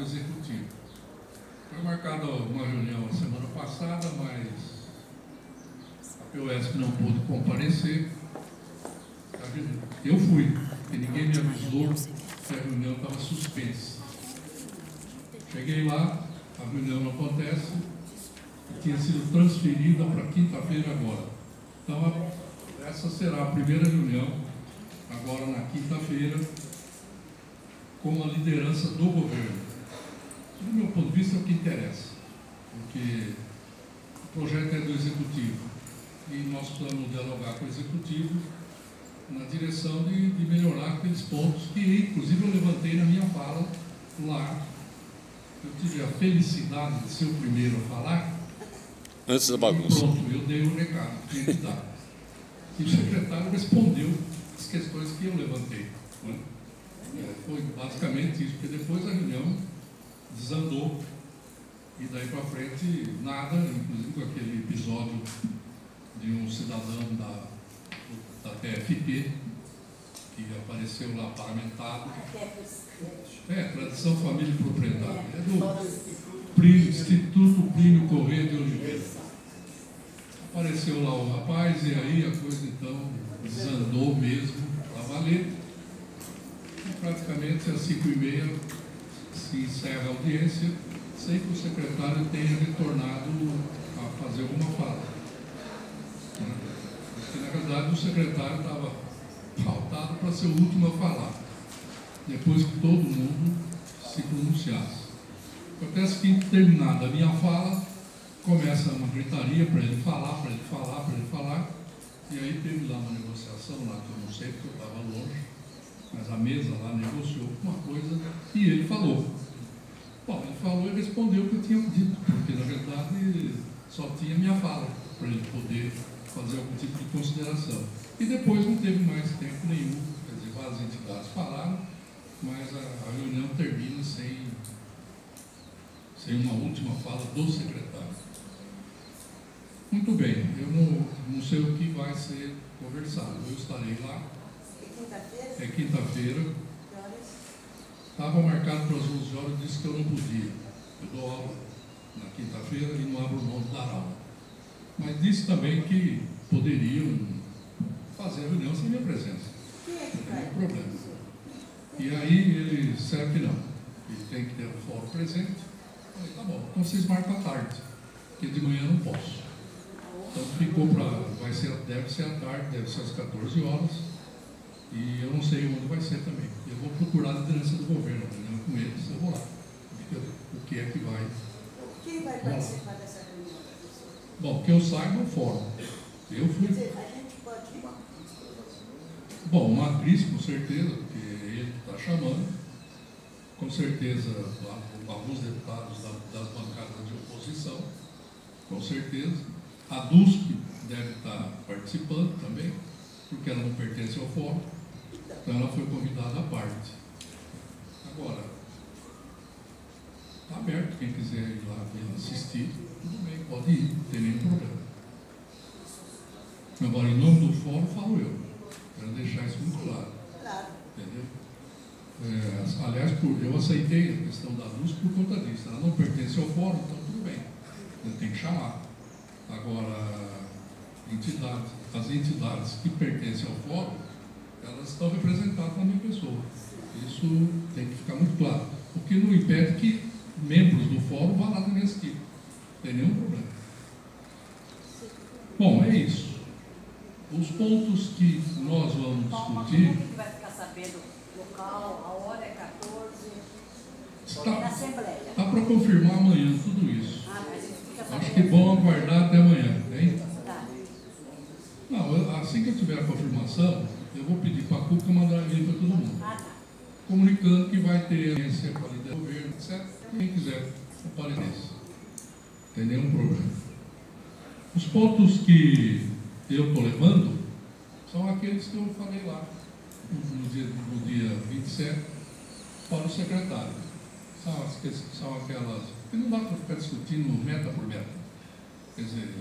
secretário executivo. Foi marcada uma reunião a semana passada, mas a POSP não pôde comparecer. Eu fui, porque ninguém me avisou que a reunião estava suspensa. Cheguei lá, a reunião não acontece, e tinha sido transferida para quinta-feira agora. Então, essa será a primeira reunião, agora na quinta-feira, com a liderança do governo. Do meu ponto de vista, é o que interessa, porque o projeto é do Executivo e nós precisamos dialogar com o Executivo na direção de melhorar aqueles pontos que, inclusive, eu levantei na minha fala lá. Eu tive a felicidade de ser o primeiro a falar. Antes da bagunça. Pronto, eu dei o recado que tinha que dar. E o secretário respondeu as questões que eu levantei. Né? Foi basicamente isso, porque depois a reunião desandou e daí para frente nada, inclusive com aquele episódio de um cidadão da TFP que apareceu lá paramentado. Tradição, família e propriedade. É do Instituto Plínio Corrêa de Oliveira. Apareceu lá o rapaz e aí a coisa então desandou mesmo a valer. E praticamente às 5h30 se encerra a audiência, sem que o secretário tenha retornado a fazer alguma fala. Porque, na verdade, o secretário estava pautado para ser o último a falar, depois que todo mundo se pronunciasse. Acontece que, terminada a minha fala, começa uma gritaria para ele falar, e aí teve lá uma negociação, lá que eu não sei porque eu estava longe, mas a mesa lá negociou uma coisa e ele falou. Bom, ele falou e respondeu o que eu tinha dito, porque na verdade só tinha minha fala para ele poder fazer algum tipo de consideração. E depois não teve mais tempo nenhum, quer dizer, várias entidades falaram, mas a reunião termina sem uma última fala do secretário. Muito bem, eu não sei o que vai ser conversado, eu estarei lá. É quinta-feira. Estava marcado para as 11 horas, eu disse que eu não podia. Eu dou aula na quinta-feira e não abro mão de dar aula. Mas disse também que poderiam fazer a reunião sem minha presença. Não tem nenhum problema. E aí ele disseram que não, que tem que ter o fórum presente. Eu falei, tá bom, então vocês marcam à tarde, porque de manhã eu não posso. Então ficou deve ser à tarde, deve ser às 14 horas. E eu não sei onde vai ser também. Eu vou procurar a liderança do governo, né? Com eles, eu vou lá. O que é que vai. Quem vai participar dessa reunião? Bom, que eu saiba o fórum. Eu fui. Quer dizer, a gente pode ir. Bom, uma atriz, com certeza, porque é ele que está chamando. Com certeza, alguns deputados das bancadas de oposição. Com certeza. A DUSP deve estar participando também, porque ela não pertence ao fórum. Então ela foi convidada à parte. Agora, está aberto, quem quiser ir lá assistir, tudo bem, pode ir, não tem nenhum problema. Agora, em nome do fórum, falo eu. Quero deixar isso muito claro. Entendeu? Aliás, eu aceitei a questão da luz por conta disso. Ela não pertence ao fórum, então tudo bem. Eu tenho que chamar. Agora, as entidades que pertencem ao fórum, elas estão representadas na minha pessoa. Isso tem que ficar muito claro. O que não impede que membros do fórum vá lá também assistir. Não tem nenhum problema. Bom, é isso. Os pontos que nós vamos discutir... Como que vai ficar sabendo o local, a hora é 14? Está na Assembleia. Está para confirmar amanhã tudo isso. Mas isso fica sabendo. Acho que é bom aguardar até amanhã, hein? Tá. Não, assim que eu tiver a confirmação, eu vou pedir para a CUCA mandar e-mail para todo mundo. Tá. Comunicando que vai ter agência para liderar o governo, etc. Quem quiser, apareça. Não tem nenhum problema. Os pontos que eu estou levando são aqueles que eu falei lá no dia 27 para o secretário. São aquelas que não dá para ficar discutindo meta por meta. Quer dizer,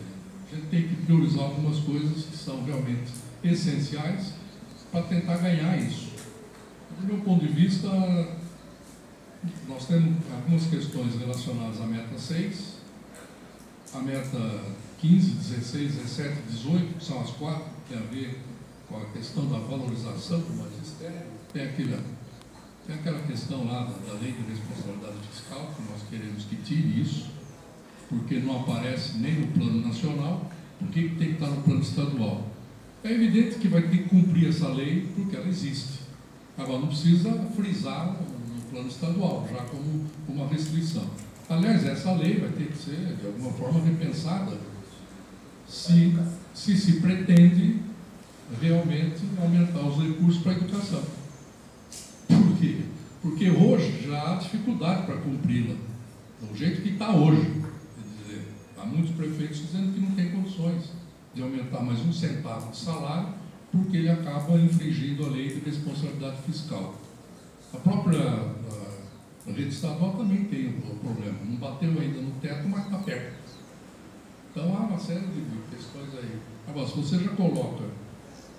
a gente tem que priorizar algumas coisas que são realmente essenciais para tentar ganhar isso. Do meu ponto de vista, Nós temos algumas questões relacionadas à meta 6, a meta 15, 16, 17, 18, que são as 4, que tem a ver com a questão da valorização do magistério. Tem aquela questão lá da lei de responsabilidade fiscal, que nós queremos que tire isso, porque não aparece nem no plano nacional, porque tem que estar no plano estadual. É evidente que vai ter que cumprir essa lei, porque ela existe. Agora, não precisa frisar no plano estadual, já como uma restrição. Aliás, essa lei vai ter que ser, de alguma forma, repensada se pretende realmente aumentar os recursos para a educação. Por quê? Porque hoje já há dificuldade para cumpri-la, do jeito que está hoje. Quer dizer, há muitos prefeitos dizendo que não tem condições de aumentar mais um centavo de salário, porque ele acaba infringindo a lei de responsabilidade fiscal. A própria rede estadual também tem um problema, não bateu ainda no teto, mas está perto. Então há uma série de questões aí. Agora, se você já coloca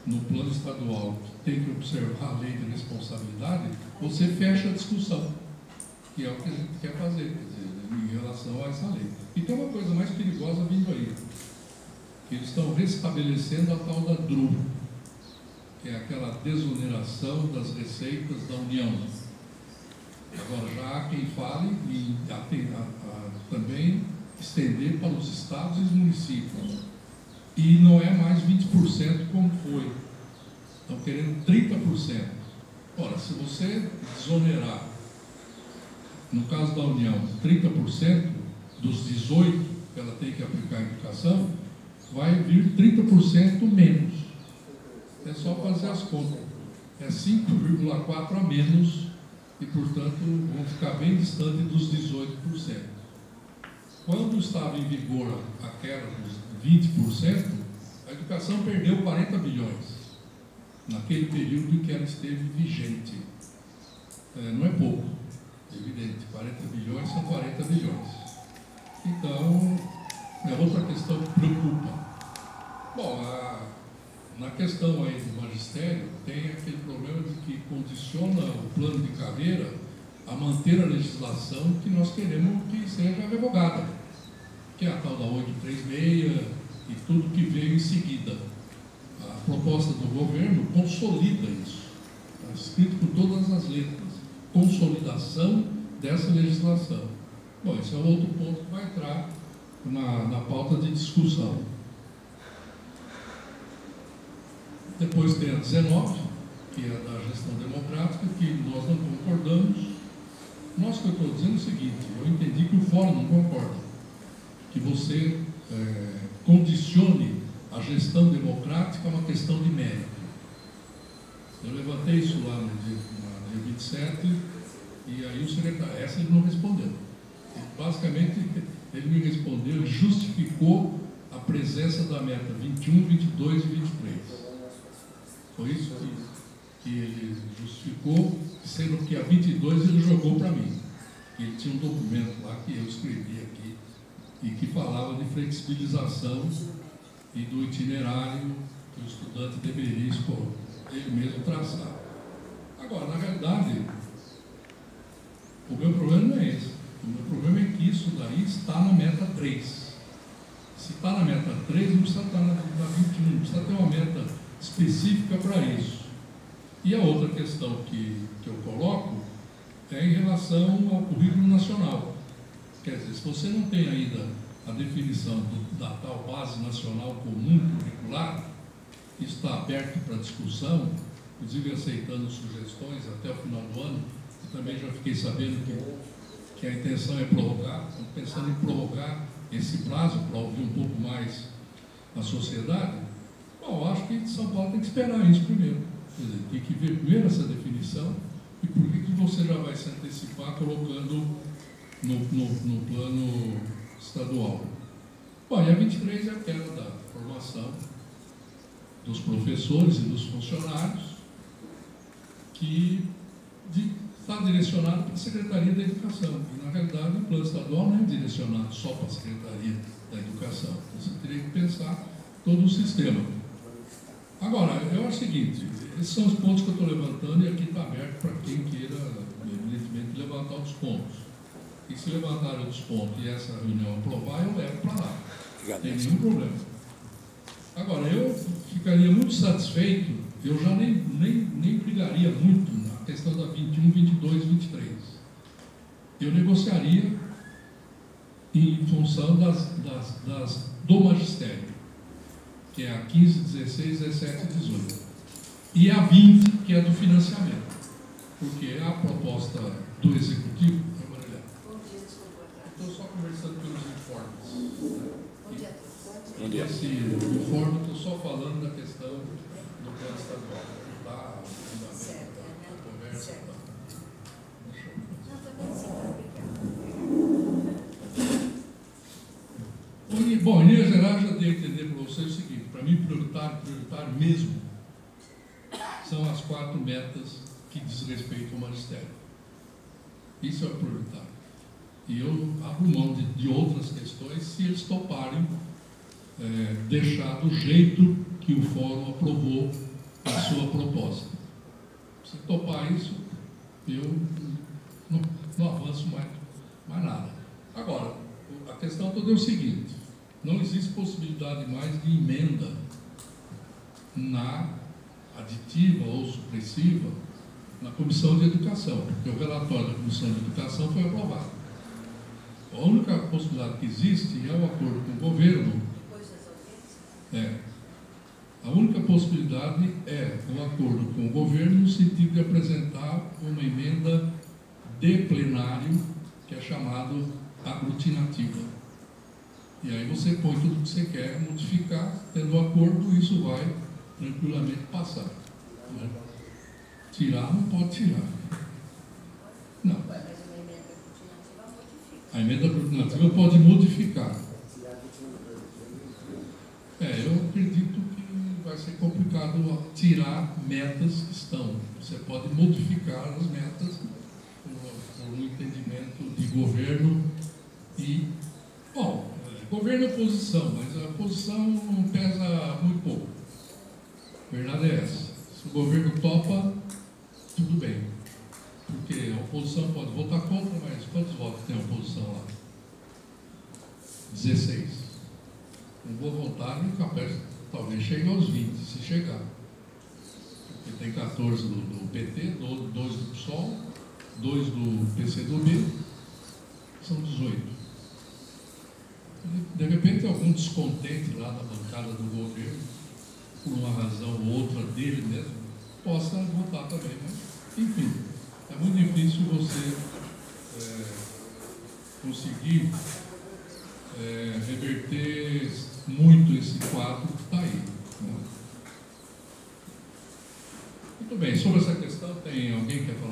no plano estadual que tem que observar a lei de responsabilidade, você fecha a discussão, que é o que a gente quer fazer, quer dizer, em relação a essa lei. E tem uma coisa mais perigosa vindo aí, que eles estão restabelecendo a tal da DRU, que é aquela desoneração das receitas da União. Agora, já há quem fale em também estender para os estados e os municípios. E não é mais 20% como foi. Estão querendo 30%. Ora, se você desonerar, no caso da União, 30% dos 18% que ela tem que aplicar a educação, vai vir 30% menos. É só fazer as contas. É 5,4% a menos e, portanto, vão ficar bem distante dos 18%. Quando estava em vigor a queda dos 20%, a educação perdeu 40 bilhões naquele período em que ela esteve vigente. Não é pouco, é evidente, 40 bilhões são 40 bilhões. Então, é outra questão que preocupa. Bom, na questão aí do magistério, tem aquele problema de que condiciona o plano de carreira a manter a legislação que nós queremos que seja revogada, que é a tal da 836 e tudo que veio em seguida. A proposta do governo consolida isso, está escrito com todas as letras, consolidação dessa legislação. Bom, esse é outro ponto que vai entrar na pauta de discussão. Depois tem a 19, que é da gestão democrática, que nós não concordamos. Nós, que eu estou dizendo é o seguinte, eu entendi que o fórum não concorda, que você condicione a gestão democrática a uma questão de mérito. Eu levantei isso lá no dia 27, e aí o secretário, essa ele não respondeu. Basicamente, ele me respondeu, ele justificou a presença da meta 21, 22 e 23. Foi isso que ele justificou, sendo que a 22 ele jogou para mim. Ele tinha um documento lá que eu escrevi aqui e que falava de flexibilização e do itinerário que o estudante deveria ele mesmo traçar. Agora, na verdade, o meu problema não é esse. O meu problema é que isso daí está na meta 3. Se está na meta 3, não precisa estar na 21, não precisa ter uma meta específica para isso. E a outra questão que eu coloco é em relação ao currículo nacional. Quer dizer, se você não tem ainda a definição da tal base nacional comum curricular, que está aberto para discussão, inclusive aceitando sugestões até o final do ano, eu também já fiquei sabendo que a intenção é prorrogar, estamos pensando em prorrogar esse prazo para ouvir um pouco mais a sociedade. Bom, eu acho que São Paulo tem que esperar isso primeiro. Quer dizer, tem que ver primeiro essa definição e por que você já vai se antecipar colocando no plano estadual. Bom, e a 23 é aquela da formação dos professores e dos funcionários que está direcionado para a Secretaria da Educação. E, na realidade, o plano estadual não é direcionado só para a Secretaria da Educação. Você teria que pensar todo o sistema. Agora, eu acho o seguinte, esses são os pontos que eu estou levantando e aqui está aberto para quem queira me evidentemente, levantar outros pontos. E se levantar outros pontos e essa reunião aprovar, eu levo para lá. Não tem nenhum problema. Agora, eu ficaria muito satisfeito, eu já nem brigaria muito na questão da 21, 22, 23. Eu negociaria em função do magistério, que é a 15, 16, 17 e 18. E a 20, que é do financiamento. Porque a proposta do Executivo... Estou só conversando pelos informes. Bom dia. Esse informe, estou só falando da questão do plano estadual. Tá? Conversa. Bom, em linha geral, já dei a entender para vocês o seguinte: para mim, prioritário mesmo, são as 4 metas que diz respeito ao magistério. Isso é o prioritário. E eu abro mão de outras questões se eles toparem deixar do jeito que o fórum aprovou a sua proposta. Se topar isso, eu não avanço mais nada. Agora, a questão toda é o seguinte: não existe possibilidade mais de emenda na aditiva ou supressiva na Comissão de Educação, porque o relatório da Comissão de Educação foi aprovado. A única possibilidade que existe é o acordo com o governo. A única possibilidade é o acordo com o governo no sentido de apresentar uma emenda de plenário, que é chamado aglutinativa. E aí você põe tudo que você quer modificar, tendo um acordo, isso vai tranquilamente passar. Né? Tirar não pode tirar. Não. A emenda aglutinativa pode modificar. Eu acredito que vai ser complicado tirar metas que estão. Você pode modificar as metas por um entendimento de governo e... Bom, governo é oposição, mas a oposição pesa muito pouco. A verdade é essa. Se o governo topa, tudo bem. Porque a oposição pode votar contra, mas quantos votos tem a oposição lá? 16. Não vou votar e capaz, talvez chegue aos 20, se chegar. Porque tem 14 do PT, 2 do PSOL, 2 do PCdoB, são 18. De repente, algum descontente lá na bancada do governo, por uma razão ou outra dele mesmo, possa votar também. Mas, enfim, é muito difícil você conseguir reverter muito esse quadro que está aí. Né? Muito bem, sobre essa questão, tem alguém que quer falar?